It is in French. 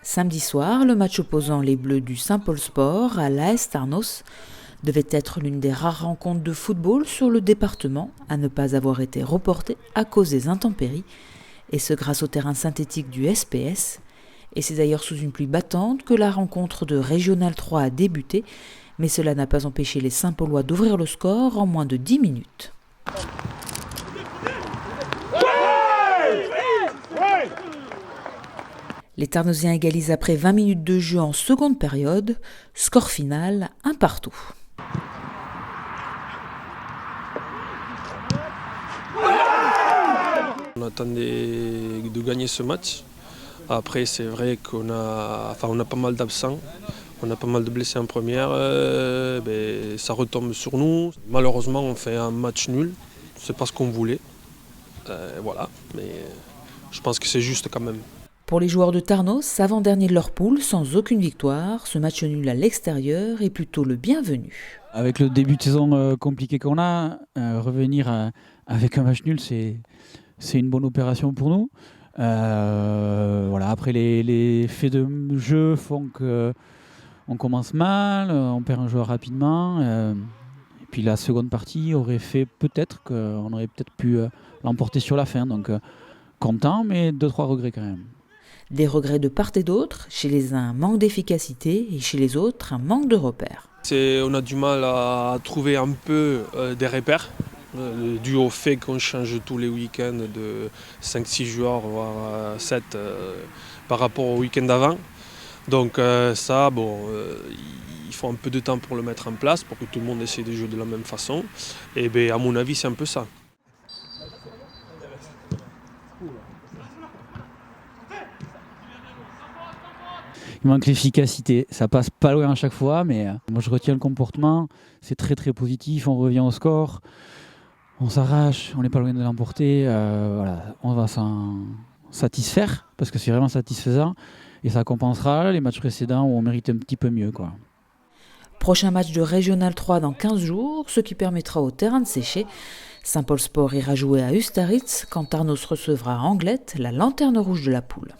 Samedi soir, le match opposant les Bleus du Saint-Paul Sport à l'AS Tarnos devait être l'une des rares rencontres de football sur le département à ne pas avoir été reportée à cause des intempéries, et ce grâce au terrain synthétique du SPS. Et c'est d'ailleurs sous une pluie battante que la rencontre de Régional 3 a débuté, mais cela n'a pas empêché les Saint-Paulois d'ouvrir le score en moins de 10 minutes. Les Tarnosiens égalisent après 20 minutes de jeu en seconde période, score final 1-1. On attendait de gagner ce match. Après, c'est vrai qu'on a pas mal d'absents, on a pas mal de blessés en première. Ça retombe sur nous. Malheureusement, on fait un match nul. C'est pas ce qu'on voulait. Voilà, mais je pense que c'est juste quand même. Pour les joueurs de Tarnos, avant-dernier de leur poule, sans aucune victoire, ce match nul à l'extérieur est plutôt le bienvenu. Avec le début de saison compliqué qu'on a, revenir avec un match nul, c'est une bonne opération pour nous. Voilà. Après, les faits de jeu font qu'on commence mal, on perd un joueur rapidement. Et puis la seconde partie aurait fait peut-être qu'on aurait peut-être pu l'emporter sur la fin. Donc content, mais 2-3 regrets quand même. Des regrets de part et d'autre, chez les uns un manque d'efficacité et chez les autres un manque de repères. On a du mal à trouver un peu des repères, dû au fait qu'on change tous les week-ends de 5-6 joueurs, voire 7 par rapport au week-end d'avant. Donc il faut un peu de temps pour le mettre en place, pour que tout le monde essaie de jouer de la même façon. Et à mon avis, c'est un peu ça. Il manque l'efficacité, ça passe pas loin à chaque fois, mais moi je retiens le comportement, c'est très très positif, on revient au score, on s'arrache, on n'est pas loin de l'emporter, voilà, on va s'en satisfaire, parce que c'est vraiment satisfaisant, et ça compensera les matchs précédents où on mérite un petit peu mieux, quoi. Prochain match de Régional 3 dans 15 jours, ce qui permettra au terrain de sécher. Saint-Paul Sport ira jouer à Ustaritz quand Tarnos recevra Anglet, la lanterne rouge de la poule.